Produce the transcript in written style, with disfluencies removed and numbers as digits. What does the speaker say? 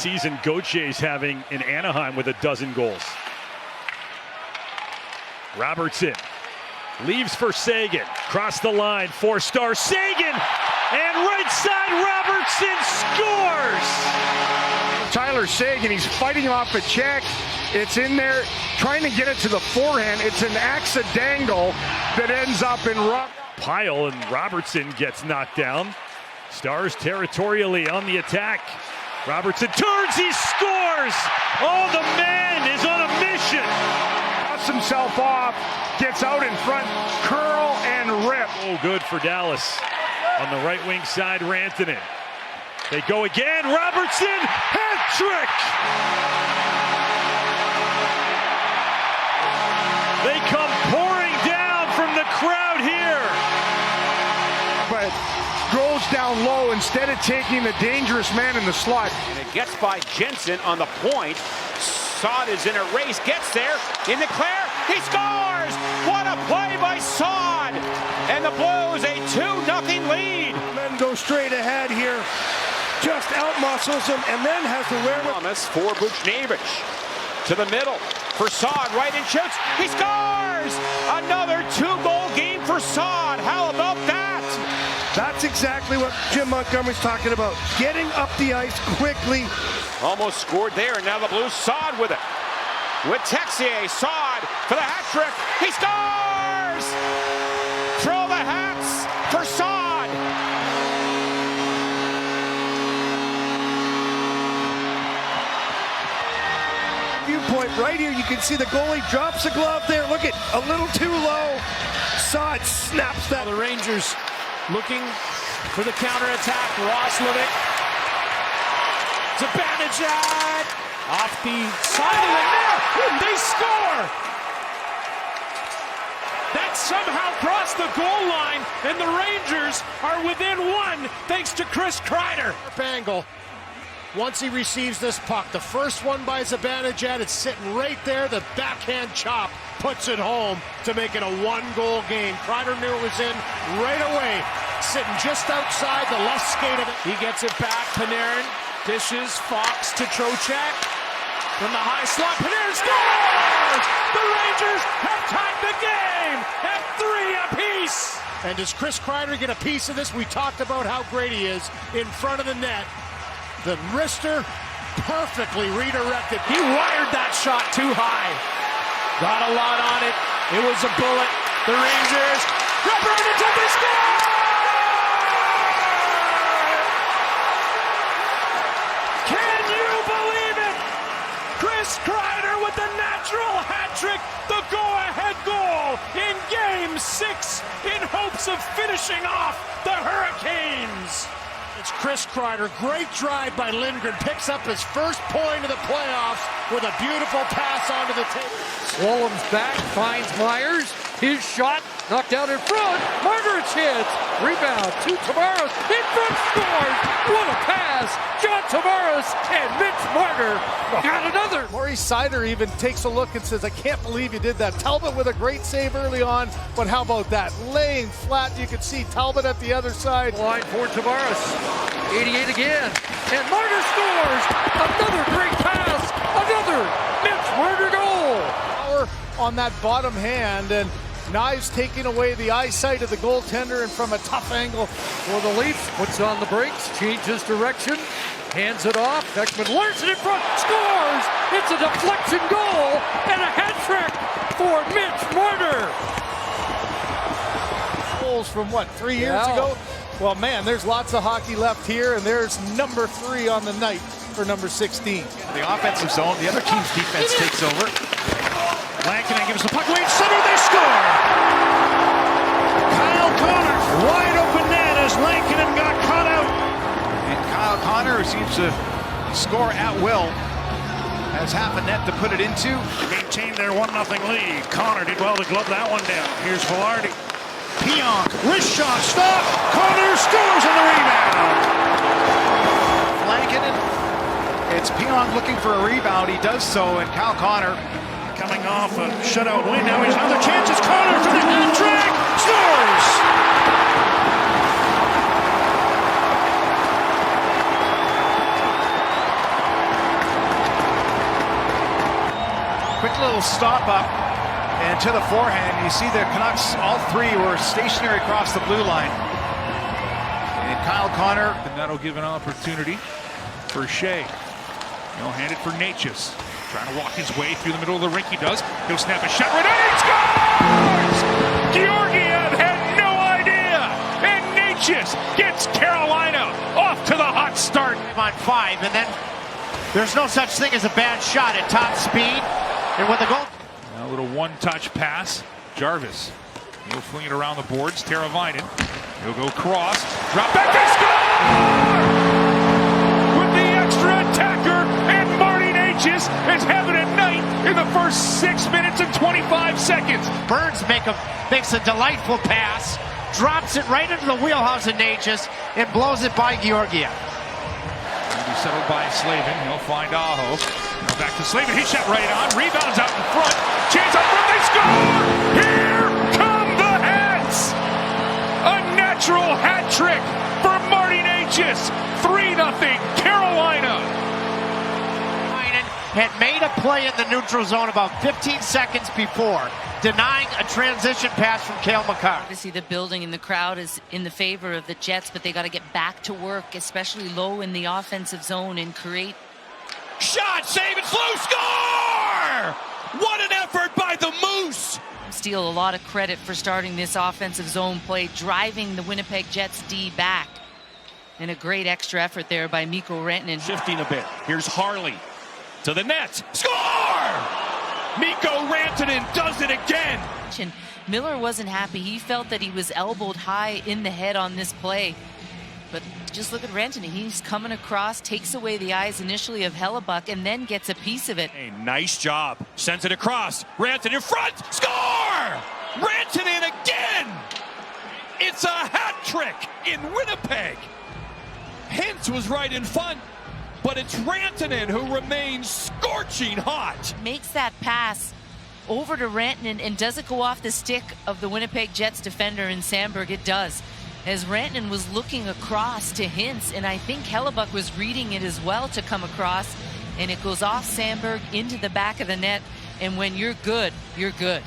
season Gautier's having in Anaheim with 12 goals. Robertson leaves for Sagan. Cross the line, 4-star Sagan! And right side, Robertson scores! Tyler Sagan, he's fighting off a check. It's in there, trying to get it to the forehand. It's an accidental that ends up in rough. Pyle, and Robertson gets knocked down. Stars territorially on the attack. Robertson turns, he scores! Oh, the man is on a mission! Dusts himself off, gets out in front, curl and rip. Oh, good for Dallas. On the right wing side, Rantanen. They go again, Robertson, hat trick! They come pouring down from the crowd here. But goes down low instead of taking the dangerous man in the slot. And it gets by Jensen on the point. Saad is in a race, gets there, in the clear, he scores! What a play by Saad! And the Blues a 2-0 lead. Men go straight ahead here, just outmuscles him, and then has the wherewithal. Thomas for Buchnevich. To the middle, for Saad, right and shoots, he scores! Another 2-goal game for Saad, how about that? That's exactly what Jim Montgomery's talking about. Getting up the ice quickly. Almost scored there, and now the Blues, Saad with it. With Texier, Saad for the hat trick. He scores! Throw the hats for Saad. Viewpoint right here, you can see the goalie drops a glove there. Look at a little too low. Saad snaps that. The Rangers looking for the counterattack. Roslovic. Zibanejad off the side of the net. They score. That somehow crossed the goal line, and the Rangers are within one thanks to Chris Kreider. Angle. Once he receives this puck, the first one by Zibanejad, it's sitting right there. The backhand chop puts it home to make it a 1-goal game. Kreider knew it was in right away. Sitting just outside the left skate of it. He gets it back. Panarin dishes. Fox to Trocheck. From the high slot, Panarin scores! The Rangers have tied the game at 3 apiece. And does Chris Kreider get a piece of this? We talked about how great he is in front of the net. The wrister perfectly redirected. He wired that shot too high. Got a lot on it. It was a bullet. The Rangers Robertson to the score! Can you believe it? Chris Kreider with the natural hat trick, the go-ahead goal in Game 6 in hopes of finishing off the Hurricanes. It's Chris Kreider. Great drive by Lindgren. Picks up his first point of the playoffs with a beautiful pass onto the table. Swollen's back, finds Myers. His shot knocked out in front. Marner hits. Rebound to Tavares. In front, scores. What a pass. John Tavares and Mitch Marner got another. Maurice Sider even takes a look and says, I can't believe you did that. Talbot with a great save early on, but how about that? Laying flat, you can see Talbot at the other side. Line for Tavares. 88 again. And Marner scores. Another great pass. Another Mitch Marner goal. Power on that bottom hand, and Knives taking away the eyesight of the goaltender, and from a tough angle for the Leafs. Puts on the brakes, changes direction, hands it off. Beckman Larson in front, scores! It's a deflection goal and a hat trick for Mitch Marner. Goals from what, 3 years ago? Well, man, there's lots of hockey left here, and there's number 3 on the night for number 16. The offensive zone, the other team's defense takes over. Lankinen gives the puck away, center, they score! Kyle Connor, wide open net as Lankinen got caught out. And Kyle Connor, who seems to score at will, has half a net to put it into. They maintain their 1-0 lead. Connor did well to glove that one down. Here's Velarde. Pionk, wrist shot, stop! Connor scores on the rebound! Lankinen, it's Pionk looking for a rebound. He does so, and Kyle Connor coming off a shutout win. Now he's another chance. It's Connor for the hat trick. Scores! Quick little stop up and to the forehand. You see the Canucks, all three were stationary across the blue line. And Kyle Connor. And that'll give an opportunity for Shea. He'll hand it for Necas. Trying to walk his way through the middle of the rink. He does. He'll snap a shot right out. He scores! Georgiev had no idea. And Necas gets Carolina off to the hot start. On 5, and then there's no such thing as a bad shot at top speed. And with the goal. A little one-touch pass. Jarvis. He'll fling it around the boards. Teravainen. He'll go cross. Drop back. They score! With the extra attacker, and Marty Necas is having a night in the first 6 minutes and 25 seconds. Burns makes a delightful pass, drops it right into the wheelhouse of Necas, and blows it by Georgiev. He'll be settled by Slavin. He'll find Aho. Now back to Slavin. He shot right on. Rebounds out in front. Chance up front. They score! Here come the Hats! A natural hat trick for Marty Necas. 3-0 Carolina. Had made a play in the neutral zone about 15 seconds before, denying a transition pass from Cale Makar. Obviously, the building and the crowd is in the favor of the Jets, but they got to get back to work, especially low in the offensive zone, and create. Shot, save, it's loose, score! What an effort by the Moose! Steal a lot of credit for starting this offensive zone play, driving the Winnipeg Jets D back. And a great extra effort there by Mikko Rantanen. Shifting a bit. Here's Harley to the net. Score! Mikko Rantanen does it again. And Miller wasn't happy. He felt that he was elbowed high in the head on this play. But just look at Rantanen. He's coming across, takes away the eyes initially of Hellebuck, and then gets a piece of it. Hey, nice job. Sends it across. Rantanen in front. Score! Rantanen again! It's a hat trick in Winnipeg. Hintz was right in front, but it's Rantanen who remains scorching hot. Makes that pass over to Rantanen, and does it go off the stick of the Winnipeg Jets defender in Sandberg? It does. As Rantanen was looking across to Hintz, and I think Hellebuck was reading it as well to come across, and it goes off Sandberg into the back of the net. And when you're good, you're good.